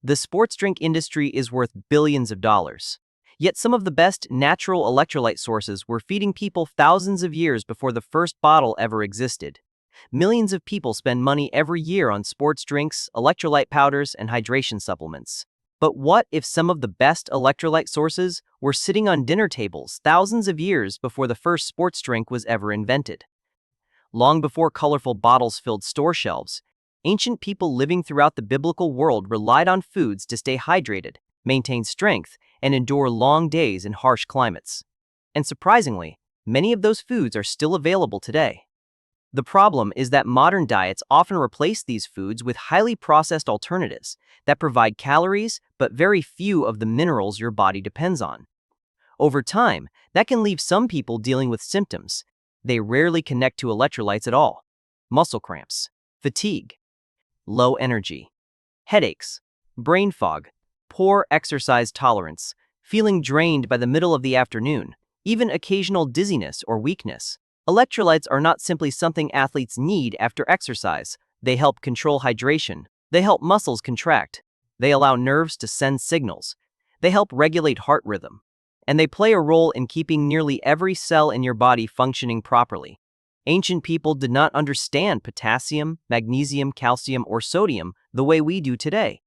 The sports drink industry is worth billions of dollars. Yet some of the best natural electrolyte sources were feeding people thousands of years before the first bottle ever existed. Millions of people spend money every year on sports drinks, electrolyte powders, and hydration supplements. But what if some of the best electrolyte sources were sitting on dinner tables thousands of years before the first sports drink was ever invented? Long before colorful bottles filled store shelves, ancient people living throughout the biblical world relied on foods to stay hydrated, maintain strength, and endure long days in harsh climates. And surprisingly, many of those foods are still available today. The problem is that modern diets often replace these foods with highly processed alternatives that provide calories but very few of the minerals your body depends on. Over time, that can leave some people dealing with symptoms they rarely connect to electrolytes at all: muscle cramps, fatigue, low energy, headaches, brain fog, poor exercise tolerance, feeling drained by the middle of the afternoon, even occasional dizziness or weakness. Electrolytes are not simply something athletes need after exercise. They help control hydration. They help muscles contract. They allow nerves to send signals. They help regulate heart rhythm. And they play a role in keeping nearly every cell in your body functioning properly. Ancient people did not understand potassium, magnesium, calcium, or sodium the way we do today.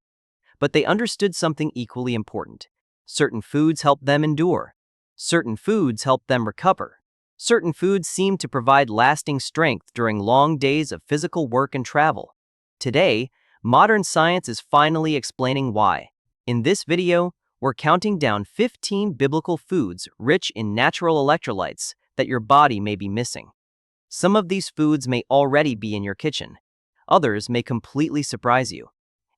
But they understood something equally important. Certain foods help them endure. Certain foods help them recover. Certain foods seem to provide lasting strength during long days of physical work and travel. Today, modern science is finally explaining why. In this video, we're counting down 15 biblical foods rich in natural electrolytes that your body may be missing. Some of these foods may already be in your kitchen. Others may completely surprise you.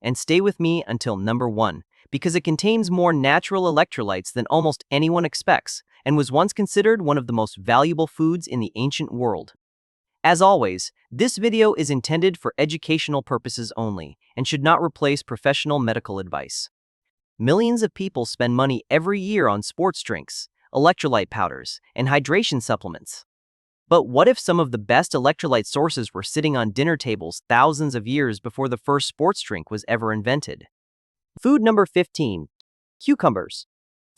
And stay with me until number 1, because it contains more natural electrolytes than almost anyone expects, and was once considered one of the most valuable foods in the ancient world. As always, this video is intended for educational purposes only and should not replace professional medical advice. Millions of people spend money every year on sports drinks, electrolyte powders, and hydration supplements. But what if some of the best electrolyte sources were sitting on dinner tables thousands of years before the first sports drink was ever invented? Food number 15. Cucumbers.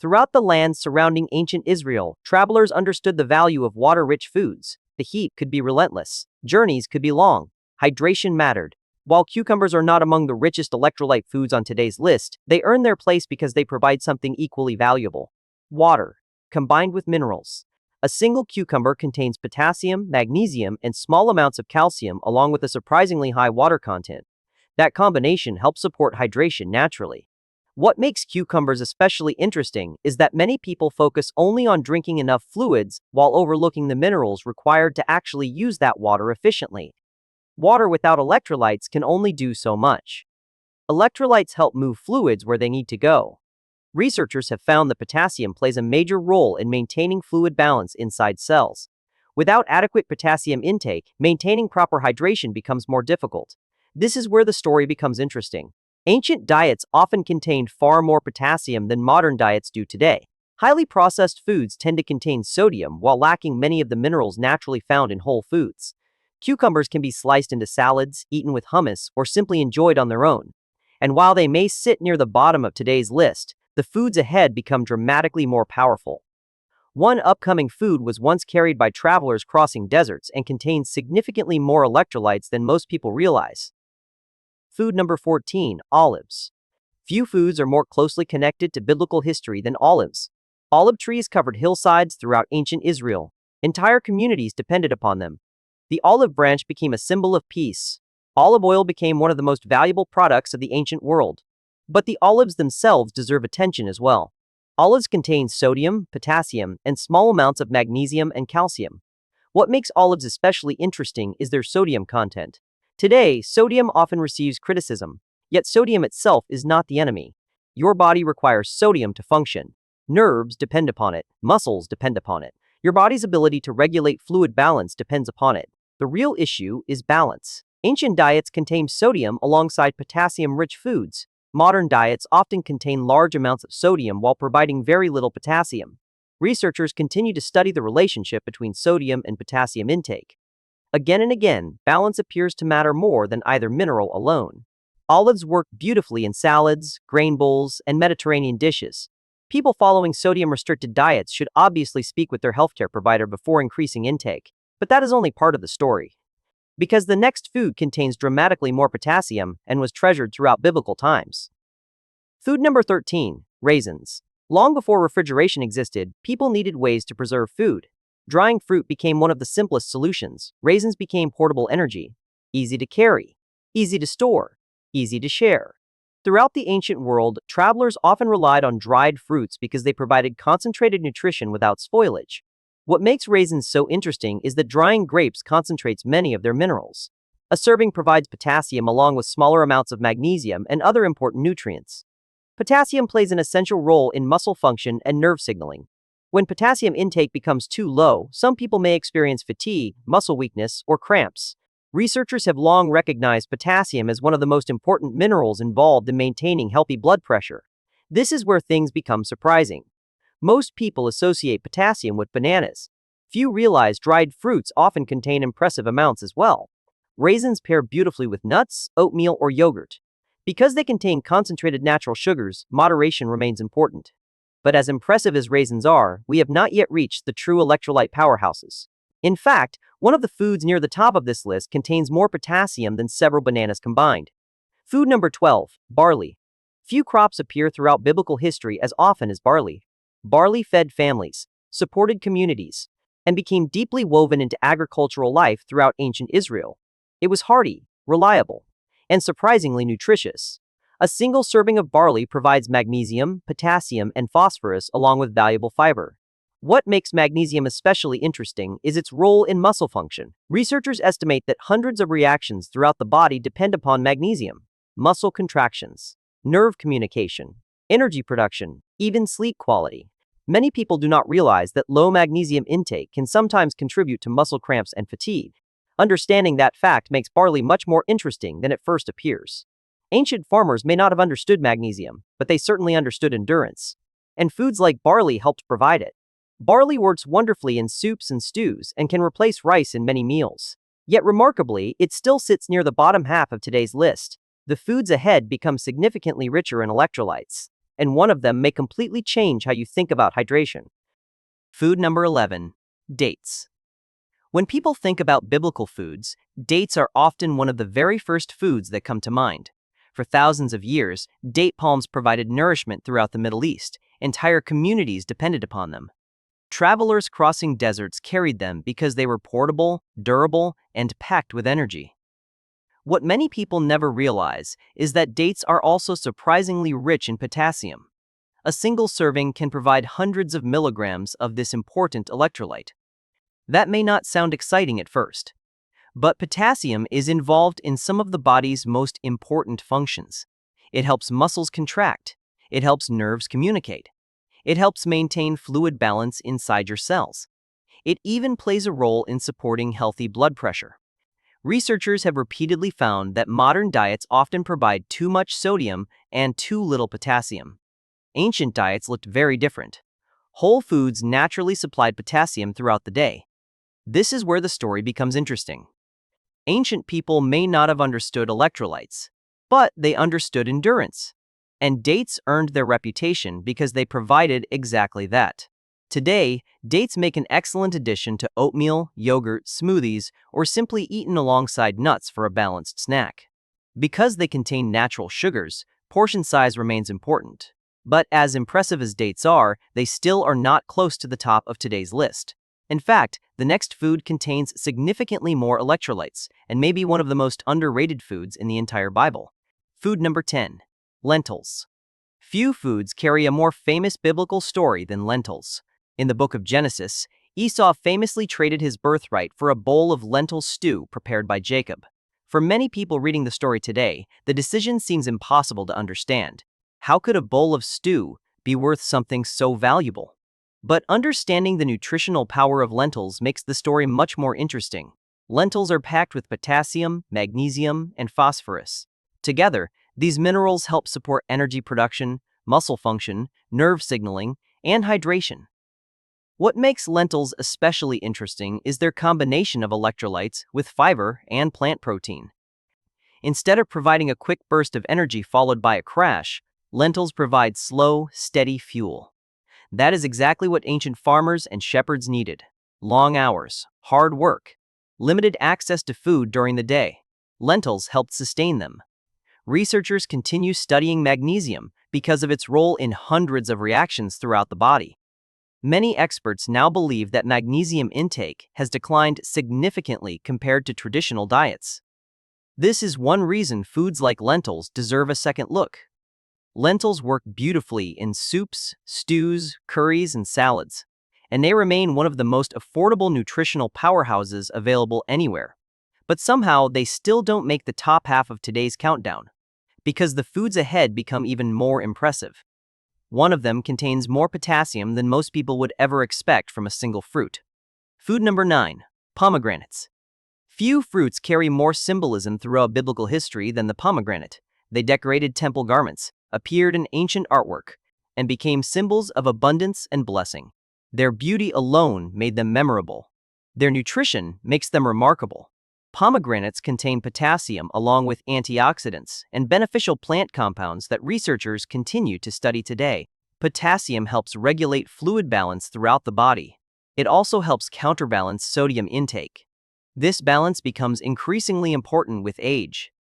Throughout the lands surrounding ancient Israel, travelers understood the value of water-rich foods. The heat could be relentless. Journeys could be long. Hydration mattered. While cucumbers are not among the richest electrolyte foods on today's list, they earn their place because they provide something equally valuable: water, combined with minerals. A single cucumber contains potassium, magnesium, and small amounts of calcium, along with a surprisingly high water content. That combination helps support hydration naturally. What makes cucumbers especially interesting is that many people focus only on drinking enough fluids while overlooking the minerals required to actually use that water efficiently. Water without electrolytes can only do so much. Electrolytes help move fluids where they need to go. Researchers have found that potassium plays a major role in maintaining fluid balance inside cells. Without adequate potassium intake, maintaining proper hydration becomes more difficult. This is where the story becomes interesting. Ancient diets often contained far more potassium than modern diets do today. Highly processed foods tend to contain sodium while lacking many of the minerals naturally found in whole foods. Cucumbers can be sliced into salads, eaten with hummus, or simply enjoyed on their own. And while they may sit near the bottom of today's list, the foods ahead become dramatically more powerful. One upcoming food was once carried by travelers crossing deserts and contains significantly more electrolytes than most people realize. Food number 14, olives. Few foods are more closely connected to biblical history than olives. Olive trees covered hillsides throughout ancient Israel. Entire communities depended upon them. The olive branch became a symbol of peace. Olive oil became one of the most valuable products of the ancient world. But the olives themselves deserve attention as well. Olives contain sodium, potassium, and small amounts of magnesium and calcium. What makes olives especially interesting is their sodium content. Today, sodium often receives criticism, yet sodium itself is not the enemy. Your body requires sodium to function. Nerves depend upon it. Muscles depend upon it. Your body's ability to regulate fluid balance depends upon it. The real issue is balance. Ancient diets contained sodium alongside potassium-rich foods. Modern diets often contain large amounts of sodium while providing very little potassium. Researchers continue to study the relationship between sodium and potassium intake. Again and again, balance appears to matter more than either mineral alone. Olives work beautifully in salads, grain bowls, and Mediterranean dishes. People following sodium-restricted diets should obviously speak with their healthcare provider before increasing intake, but that is only part of the story. Because the next food contains dramatically more potassium and was treasured throughout biblical times. Food number 13, raisins. Long before refrigeration existed, people needed ways to preserve food. Drying fruit became one of the simplest solutions. Raisins became portable energy, easy to carry, easy to store, easy to share. Throughout the ancient world, travelers often relied on dried fruits because they provided concentrated nutrition without spoilage. What makes raisins so interesting is that drying grapes concentrates many of their minerals. A serving provides potassium along with smaller amounts of magnesium and other important nutrients. Potassium plays an essential role in muscle function and nerve signaling. When potassium intake becomes too low, some people may experience fatigue, muscle weakness, or cramps. Researchers have long recognized potassium as one of the most important minerals involved in maintaining healthy blood pressure. This is where things become surprising. Most people associate potassium with bananas. Few realize dried fruits often contain impressive amounts as well. Raisins pair beautifully with nuts, oatmeal, or yogurt. Because they contain concentrated natural sugars, moderation remains important. But as impressive as raisins are, we have not yet reached the true electrolyte powerhouses. In fact, one of the foods near the top of this list contains more potassium than several bananas combined. Food number 12, barley. Few crops appear throughout biblical history as often as barley. Barley fed families, supported communities, and became deeply woven into agricultural life throughout ancient Israel. It was hearty, reliable, and surprisingly nutritious. A single serving of barley provides magnesium, potassium, and phosphorus along with valuable fiber. What makes magnesium especially interesting is its role in muscle function. Researchers estimate that hundreds of reactions throughout the body depend upon magnesium: muscle contractions, nerve communication, energy production, even sleep quality. Many people do not realize that low magnesium intake can sometimes contribute to muscle cramps and fatigue. Understanding that fact makes barley much more interesting than it first appears. Ancient farmers may not have understood magnesium, but they certainly understood endurance. And foods like barley helped provide it. Barley works wonderfully in soups and stews and can replace rice in many meals. Yet remarkably, it still sits near the bottom half of today's list. The foods ahead become significantly richer in electrolytes, and one of them may completely change how you think about hydration. Food number 11, dates. When people think about biblical foods, dates are often one of the very first foods that come to mind. For thousands of years, date palms provided nourishment throughout the Middle East. Entire communities depended upon them. Travelers crossing deserts carried them because they were portable, durable, and packed with energy. What many people never realize is that dates are also surprisingly rich in potassium. A single serving can provide hundreds of milligrams of this important electrolyte. That may not sound exciting at first, but potassium is involved in some of the body's most important functions. It helps muscles contract. It helps nerves communicate. It helps maintain fluid balance inside your cells. It even plays a role in supporting healthy blood pressure. Researchers have repeatedly found that modern diets often provide too much sodium and too little potassium. Ancient diets looked very different. Whole foods naturally supplied potassium throughout the day. This is where the story becomes interesting. Ancient people may not have understood electrolytes, but they understood endurance. And dates earned their reputation because they provided exactly that. Today, dates make an excellent addition to oatmeal, yogurt, smoothies, or simply eaten alongside nuts for a balanced snack. Because they contain natural sugars, portion size remains important. But as impressive as dates are, they still are not close to the top of today's list. In fact, the next food contains significantly more electrolytes and may be one of the most underrated foods in the entire Bible. Food number 10, lentils. Few foods carry a more famous biblical story than lentils. In the book of Genesis, Esau famously traded his birthright for a bowl of lentil stew prepared by Jacob. For many people reading the story today, the decision seems impossible to understand. How could a bowl of stew be worth something so valuable? But understanding the nutritional power of lentils makes the story much more interesting. Lentils are packed with potassium, magnesium, and phosphorus. Together, these minerals help support energy production, muscle function, nerve signaling, and hydration. What makes lentils especially interesting is their combination of electrolytes with fiber and plant protein. Instead of providing a quick burst of energy followed by a crash, lentils provide slow, steady fuel. That is exactly what ancient farmers and shepherds needed. Long hours, hard work, limited access to food during the day. Lentils helped sustain them. Researchers continue studying magnesium because of its role in hundreds of reactions throughout the body. Many experts now believe that magnesium intake has declined significantly compared to traditional diets. This is one reason foods like lentils deserve a second look. Lentils work beautifully in soups, stews, curries, and salads, and they remain one of the most affordable nutritional powerhouses available anywhere. But somehow they still don't make the top half of today's countdown, because the foods ahead become even more impressive. One of them contains more potassium than most people would ever expect from a single fruit. Food number 9, pomegranates. Few fruits carry more symbolism throughout biblical history than the pomegranate. They decorated temple garments, appeared in ancient artwork, and became symbols of abundance and blessing. Their beauty alone made them memorable. Their nutrition makes them remarkable. Pomegranates contain potassium along with antioxidants and beneficial plant compounds that researchers continue to study today. Potassium helps regulate fluid balance throughout the body. It also helps counterbalance sodium intake. This balance becomes increasingly important with age.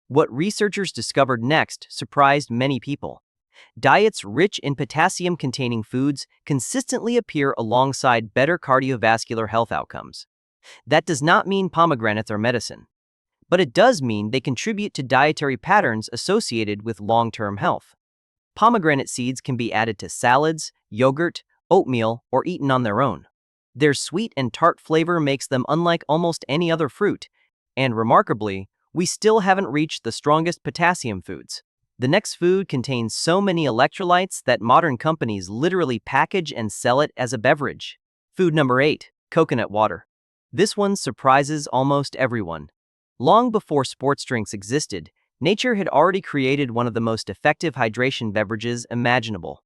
What researchers discovered next surprised many people. Diets rich in potassium-containing foods consistently appear alongside better cardiovascular health outcomes. That does not mean pomegranates are medicine, but it does mean they contribute to dietary patterns associated with long-term health. Pomegranate seeds can be added to salads, yogurt, oatmeal, or eaten on their own. Their sweet and tart flavor makes them unlike almost any other fruit, and remarkably, we still haven't reached the strongest potassium foods. The next food contains so many electrolytes that modern companies literally package and sell it as a beverage. Food number 8, coconut water. This one surprises almost everyone. Long before sports drinks existed, nature had already created one of the most effective hydration beverages imaginable.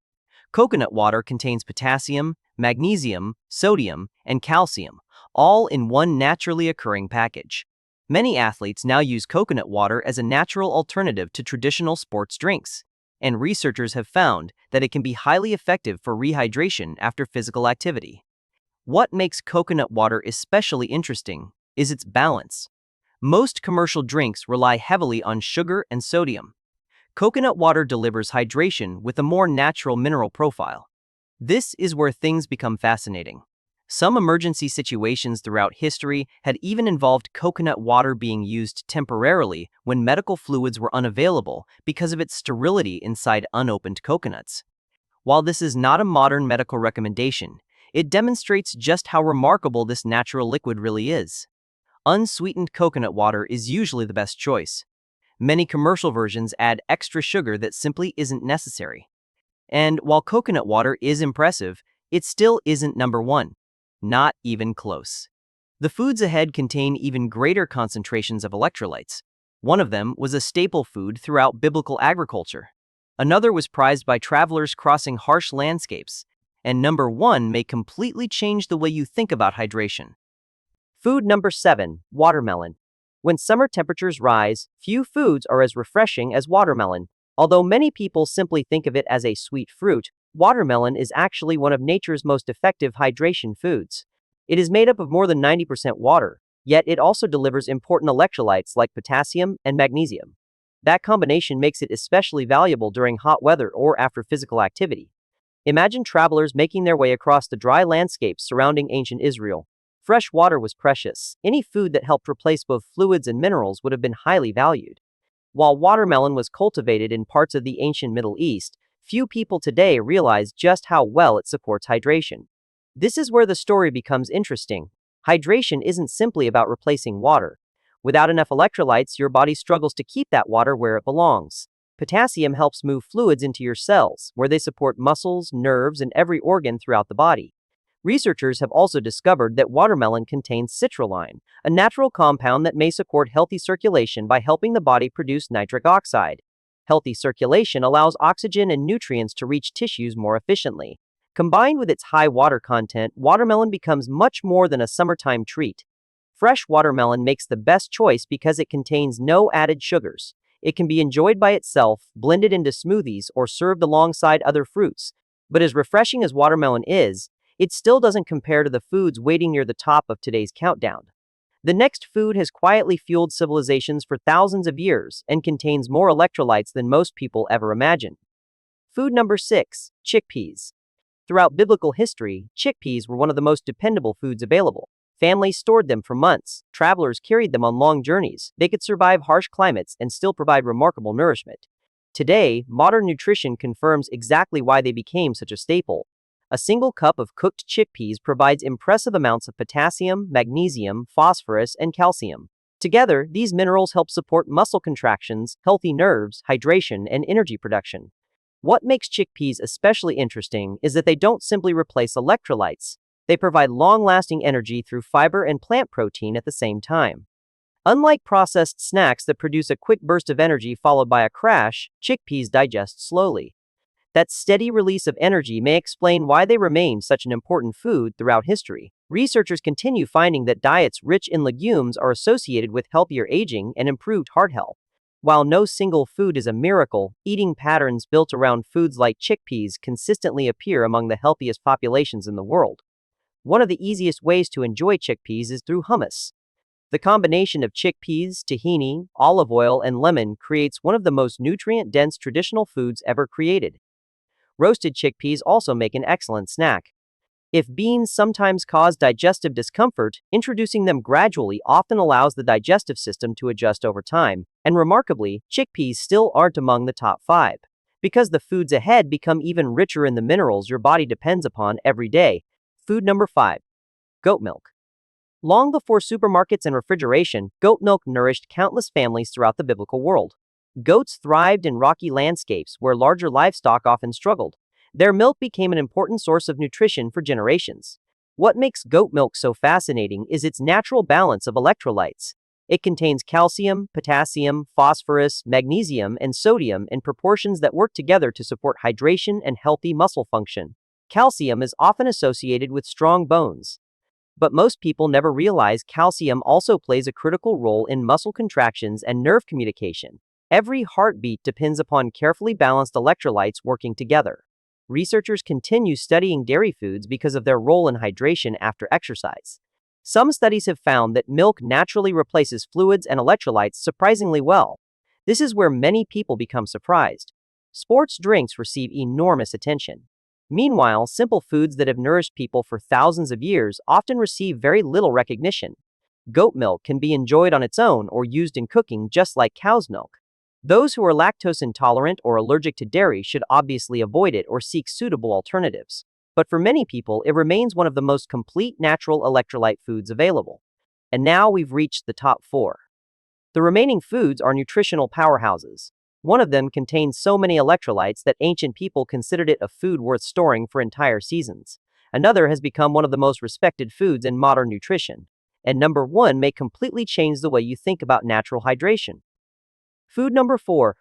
Coconut water contains potassium, magnesium, sodium, and calcium, all in one naturally occurring package. Many athletes now use coconut water as a natural alternative to traditional sports drinks, and researchers have found that it can be highly effective for rehydration after physical activity. What makes coconut water especially interesting is its balance. Most commercial drinks rely heavily on sugar and sodium. Coconut water delivers hydration with a more natural mineral profile. This is where things become fascinating. Some emergency situations throughout history had even involved coconut water being used temporarily when medical fluids were unavailable because of its sterility inside unopened coconuts. While this is not a modern medical recommendation, it demonstrates just how remarkable this natural liquid really is. Unsweetened coconut water is usually the best choice. Many commercial versions add extra sugar that simply isn't necessary. And while coconut water is impressive, it still isn't number one. Not even close. The foods ahead contain even greater concentrations of electrolytes. One of them was a staple food throughout biblical agriculture. Another was prized by travelers crossing harsh landscapes. And number 1 may completely change the way you think about hydration. Food number 7, watermelon. When summer temperatures rise, few foods are as refreshing as watermelon. Although many people simply think of it as a sweet fruit, watermelon is actually one of nature's most effective hydration foods. It is made up of more than 90% water, yet it also delivers important electrolytes like potassium and magnesium. That combination makes it especially valuable during hot weather or after physical activity. Imagine travelers making their way across the dry landscapes surrounding ancient Israel. Fresh water was precious. Any food that helped replace both fluids and minerals would have been highly valued. While watermelon was cultivated in parts of the ancient Middle East, few people today realize just how well it supports hydration. This is where the story becomes interesting. Hydration isn't simply about replacing water. Without enough electrolytes, your body struggles to keep that water where it belongs. Potassium helps move fluids into your cells, where they support muscles, nerves, and every organ throughout the body. Researchers have also discovered that watermelon contains citrulline, a natural compound that may support healthy circulation by helping the body produce nitric oxide. Healthy circulation allows oxygen and nutrients to reach tissues more efficiently. Combined with its high water content, watermelon becomes much more than a summertime treat. Fresh watermelon makes the best choice because it contains no added sugars. It can be enjoyed by itself, blended into smoothies, or served alongside other fruits. But as refreshing as watermelon is, it still doesn't compare to the foods waiting near the top of today's countdown. The next food has quietly fueled civilizations for thousands of years and contains more electrolytes than most people ever imagined. Food number 6, chickpeas. Throughout biblical history, chickpeas were one of the most dependable foods available. Families stored them for months, travelers carried them on long journeys, they could survive harsh climates and still provide remarkable nourishment. Today, modern nutrition confirms exactly why they became such a staple. A single cup of cooked chickpeas provides impressive amounts of potassium, magnesium, phosphorus, and calcium. Together, these minerals help support muscle contractions, healthy nerves, hydration, and energy production. What makes chickpeas especially interesting is that they don't simply replace electrolytes. They provide long-lasting energy through fiber and plant protein at the same time. Unlike processed snacks that produce a quick burst of energy followed by a crash, chickpeas digest slowly. That steady release of energy may explain why they remain such an important food throughout history. Researchers continue finding that diets rich in legumes are associated with healthier aging and improved heart health. While no single food is a miracle, eating patterns built around foods like chickpeas consistently appear among the healthiest populations in the world. One of the easiest ways to enjoy chickpeas is through hummus. The combination of chickpeas, tahini, olive oil, and lemon creates one of the most nutrient-dense traditional foods ever created. Roasted chickpeas also make an excellent snack. If beans sometimes cause digestive discomfort, introducing them gradually often allows the digestive system to adjust over time, and remarkably, chickpeas still aren't among the top 5. Because the foods ahead become even richer in the minerals your body depends upon every day. Food number 5. Goat milk. Long before supermarkets and refrigeration, goat milk nourished countless families throughout the biblical world. Goats thrived in rocky landscapes where larger livestock often struggled. Their milk became an important source of nutrition for generations. What makes goat milk so fascinating is its natural balance of electrolytes. It contains calcium, potassium, phosphorus, magnesium, and sodium in proportions that work together to support hydration and healthy muscle function. Calcium is often associated with strong bones. But most people never realize calcium also plays a critical role in muscle contractions and nerve communication. Every heartbeat depends upon carefully balanced electrolytes working together. Researchers continue studying dairy foods because of their role in hydration after exercise. Some studies have found that milk naturally replaces fluids and electrolytes surprisingly well. This is where many people become surprised. Sports drinks receive enormous attention. Meanwhile, simple foods that have nourished people for thousands of years often receive very little recognition. Goat milk can be enjoyed on its own or used in cooking just like cow's milk. Those who are lactose intolerant or allergic to dairy should obviously avoid it or seek suitable alternatives. But for many people, it remains one of the most complete natural electrolyte foods available. And now we've reached the top 4. The remaining foods are nutritional powerhouses. One of them contains so many electrolytes that ancient people considered it a food worth storing for entire seasons. Another has become one of the most respected foods in modern nutrition. And number 1 may completely change the way you think about natural hydration. Food number 4.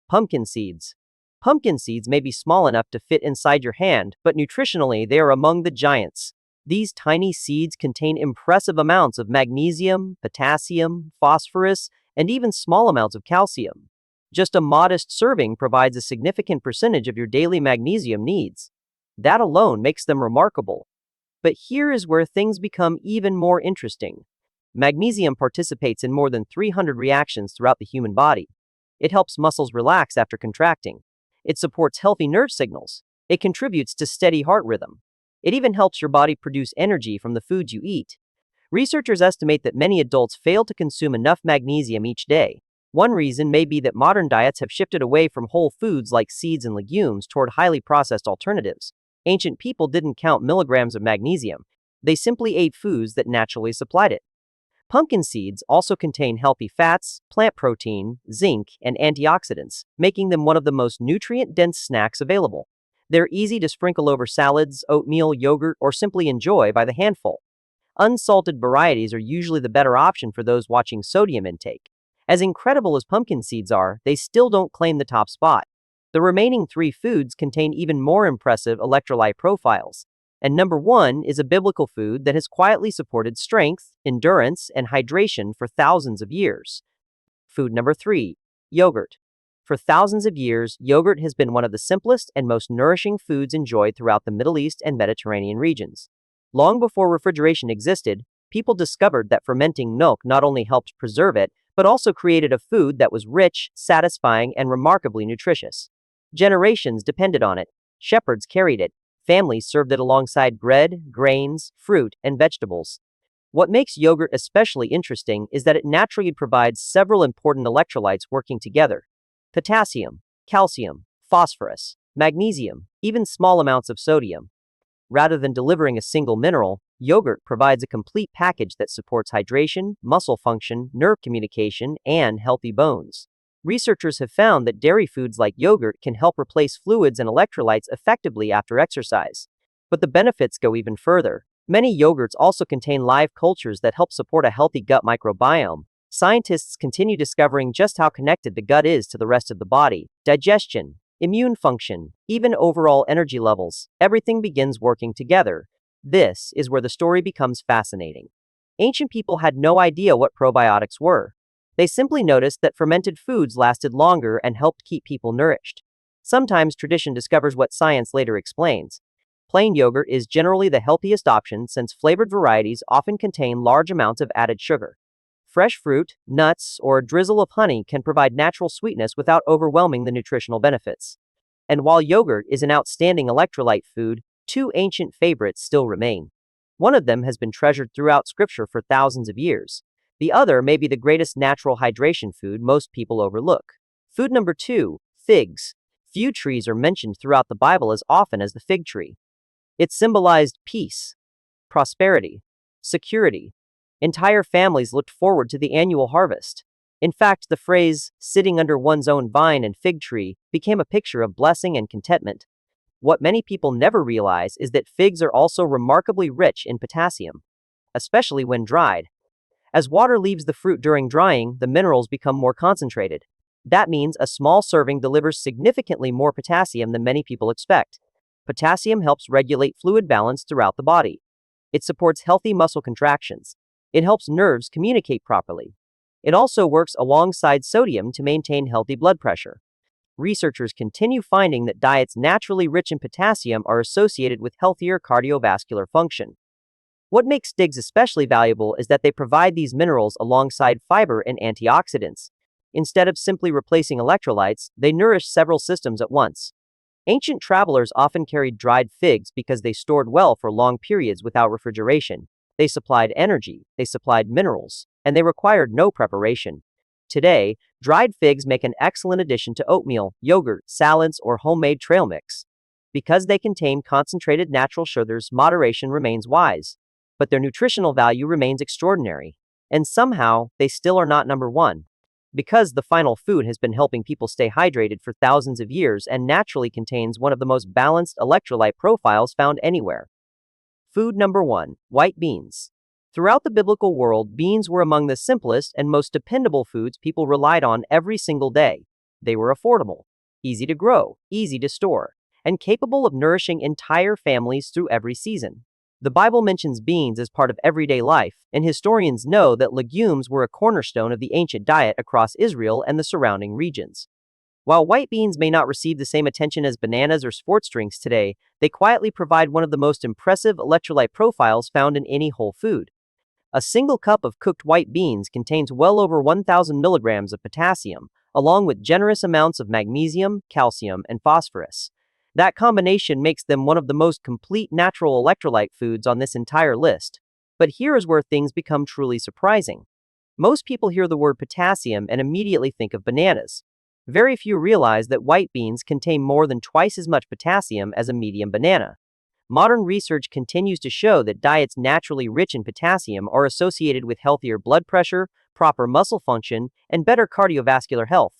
Pumpkin seeds. Pumpkin seeds may be small enough to fit inside your hand, but nutritionally they are among the giants. These tiny seeds contain impressive amounts of magnesium, potassium, phosphorus, and even small amounts of calcium. Just a modest serving provides a significant percentage of your daily magnesium needs. That alone makes them remarkable. But here is where things become even more interesting. Magnesium participates in more than 300 reactions throughout the human body. It helps muscles relax after contracting. It supports healthy nerve signals. It contributes to steady heart rhythm. It even helps your body produce energy from the foods you eat. Researchers estimate that many adults fail to consume enough magnesium each day. One reason may be that modern diets have shifted away from whole foods like seeds and legumes toward highly processed alternatives. Ancient people didn't count milligrams of magnesium. They simply ate foods that naturally supplied it. Pumpkin seeds also contain healthy fats, plant protein, zinc, and antioxidants, making them one of the most nutrient-dense snacks available. They're easy to sprinkle over salads, oatmeal, yogurt, or simply enjoy by the handful. Unsalted varieties are usually the better option for those watching sodium intake. As incredible as pumpkin seeds are, they still don't claim the top spot. The remaining 3 foods contain even more impressive electrolyte profiles. And number 1 is a biblical food that has quietly supported strength, endurance, and hydration for thousands of years. Food number 3, yogurt. For thousands of years, yogurt has been one of the simplest and most nourishing foods enjoyed throughout the Middle East and Mediterranean regions. Long before refrigeration existed, people discovered that fermenting milk not only helped preserve it, but also created a food that was rich, satisfying, and remarkably nutritious. Generations depended on it. Shepherds carried it. Families served it alongside bread, grains, fruit, and vegetables. What makes yogurt especially interesting is that it naturally provides several important electrolytes working together: potassium, calcium, phosphorus, magnesium, even small amounts of sodium. Rather than delivering a single mineral, yogurt provides a complete package that supports hydration, muscle function, nerve communication, and healthy bones. Researchers have found that dairy foods like yogurt can help replace fluids and electrolytes effectively after exercise. But the benefits go even further. Many yogurts also contain live cultures that help support a healthy gut microbiome. Scientists continue discovering just how connected the gut is to the rest of the body. Digestion, immune function, even overall energy levels, everything begins working together. This is where the story becomes fascinating. Ancient people had no idea what probiotics were. They simply noticed that fermented foods lasted longer and helped keep people nourished. Sometimes tradition discovers what science later explains. Plain yogurt is generally the healthiest option since flavored varieties often contain large amounts of added sugar. Fresh fruit, nuts, or a drizzle of honey can provide natural sweetness without overwhelming the nutritional benefits. And while yogurt is an outstanding electrolyte food, two ancient favorites still remain. One of them has been treasured throughout Scripture for thousands of years. The other may be the greatest natural hydration food most people overlook. Food number 2, figs. Few trees are mentioned throughout the Bible as often as the fig tree. It symbolized peace, prosperity, security. Entire families looked forward to the annual harvest. In fact, the phrase, sitting under one's own vine and fig tree, became a picture of blessing and contentment. What many people never realize is that figs are also remarkably rich in potassium, especially when dried. As water leaves the fruit during drying, the minerals become more concentrated. That means a small serving delivers significantly more potassium than many people expect. Potassium helps regulate fluid balance throughout the body. It supports healthy muscle contractions. It helps nerves communicate properly. It also works alongside sodium to maintain healthy blood pressure. Researchers continue finding that diets naturally rich in potassium are associated with healthier cardiovascular function. What makes figs especially valuable is that they provide these minerals alongside fiber and antioxidants. Instead of simply replacing electrolytes, they nourish several systems at once. Ancient travelers often carried dried figs because they stored well for long periods without refrigeration. They supplied energy, they supplied minerals, and they required no preparation. Today, dried figs make an excellent addition to oatmeal, yogurt, salads, or homemade trail mix. Because they contain concentrated natural sugars, moderation remains wise. But their nutritional value remains extraordinary. And somehow, they still are not number 1. Because the final food has been helping people stay hydrated for thousands of years and naturally contains one of the most balanced electrolyte profiles found anywhere. Food number 1, white beans. Throughout the biblical world, beans were among the simplest and most dependable foods people relied on every single day. They were affordable, easy to grow, easy to store, and capable of nourishing entire families through every season. The Bible mentions beans as part of everyday life, and historians know that legumes were a cornerstone of the ancient diet across Israel and the surrounding regions. While white beans may not receive the same attention as bananas or sports drinks today, they quietly provide one of the most impressive electrolyte profiles found in any whole food. A single cup of cooked white beans contains well over 1,000 milligrams of potassium, along with generous amounts of magnesium, calcium, and phosphorus. That combination makes them one of the most complete natural electrolyte foods on this entire list. But here is where things become truly surprising. Most people hear the word potassium and immediately think of bananas. Very few realize that white beans contain more than twice as much potassium as a medium banana. Modern research continues to show that diets naturally rich in potassium are associated with healthier blood pressure, proper muscle function, and better cardiovascular health.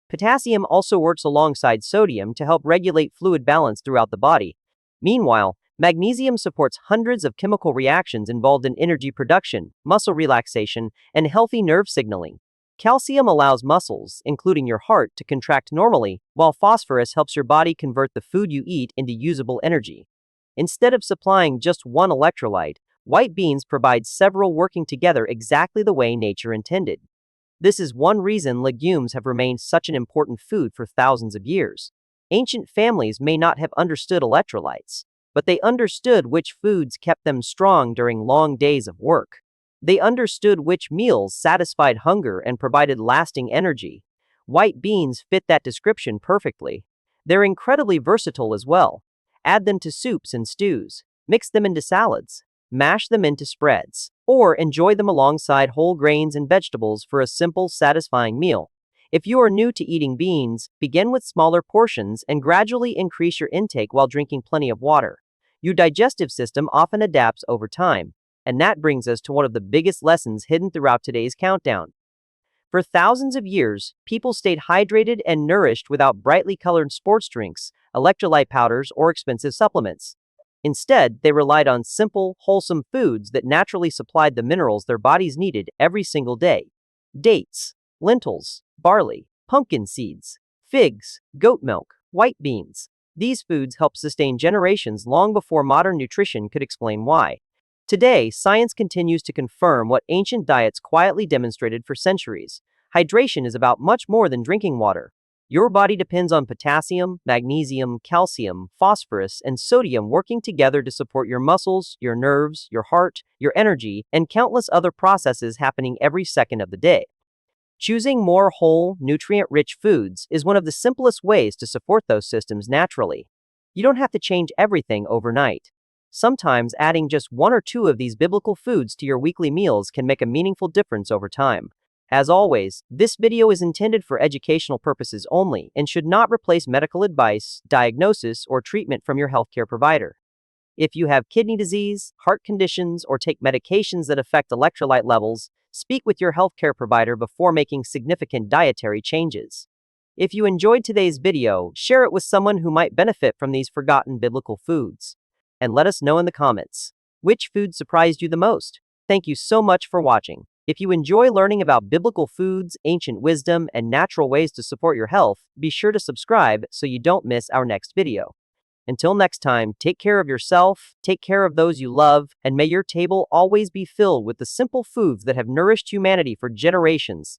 Potassium also works alongside sodium to help regulate fluid balance throughout the body. Meanwhile, magnesium supports hundreds of chemical reactions involved in energy production, muscle relaxation, and healthy nerve signaling. Calcium allows muscles, including your heart, to contract normally, while phosphorus helps your body convert the food you eat into usable energy. Instead of supplying just one electrolyte, white beans provide several working together exactly the way nature intended. This is one reason legumes have remained such an important food for thousands of years. Ancient families may not have understood electrolytes, but they understood which foods kept them strong during long days of work. They understood which meals satisfied hunger and provided lasting energy. White beans fit that description perfectly. They're incredibly versatile as well. Add them to soups and stews, mix them into salads, mash them into spreads, or enjoy them alongside whole grains and vegetables for a simple, satisfying meal. If you are new to eating beans, begin with smaller portions and gradually increase your intake while drinking plenty of water. Your digestive system often adapts over time, and that brings us to one of the biggest lessons hidden throughout today's countdown. For thousands of years, people stayed hydrated and nourished without brightly colored sports drinks, electrolyte powders, or expensive supplements. Instead, they relied on simple, wholesome foods that naturally supplied the minerals their bodies needed every single day. Dates, lentils, barley, pumpkin seeds, figs, goat milk, white beans. These foods helped sustain generations long before modern nutrition could explain why. Today, science continues to confirm what ancient diets quietly demonstrated for centuries. Hydration is about much more than drinking water. Your body depends on potassium, magnesium, calcium, phosphorus, and sodium working together to support your muscles, your nerves, your heart, your energy, and countless other processes happening every second of the day. Choosing more whole, nutrient-rich foods is one of the simplest ways to support those systems naturally. You don't have to change everything overnight. Sometimes adding just one or two of these biblical foods to your weekly meals can make a meaningful difference over time. As always, this video is intended for educational purposes only and should not replace medical advice, diagnosis, or treatment from your healthcare provider. If you have kidney disease, heart conditions, or take medications that affect electrolyte levels, speak with your healthcare provider before making significant dietary changes. If you enjoyed today's video, share it with someone who might benefit from these forgotten biblical foods. And let us know in the comments, which food surprised you the most? Thank you so much for watching. If you enjoy learning about biblical foods, ancient wisdom, and natural ways to support your health, be sure to subscribe so you don't miss our next video. Until next time, take care of yourself, take care of those you love, and may your table always be filled with the simple foods that have nourished humanity for generations.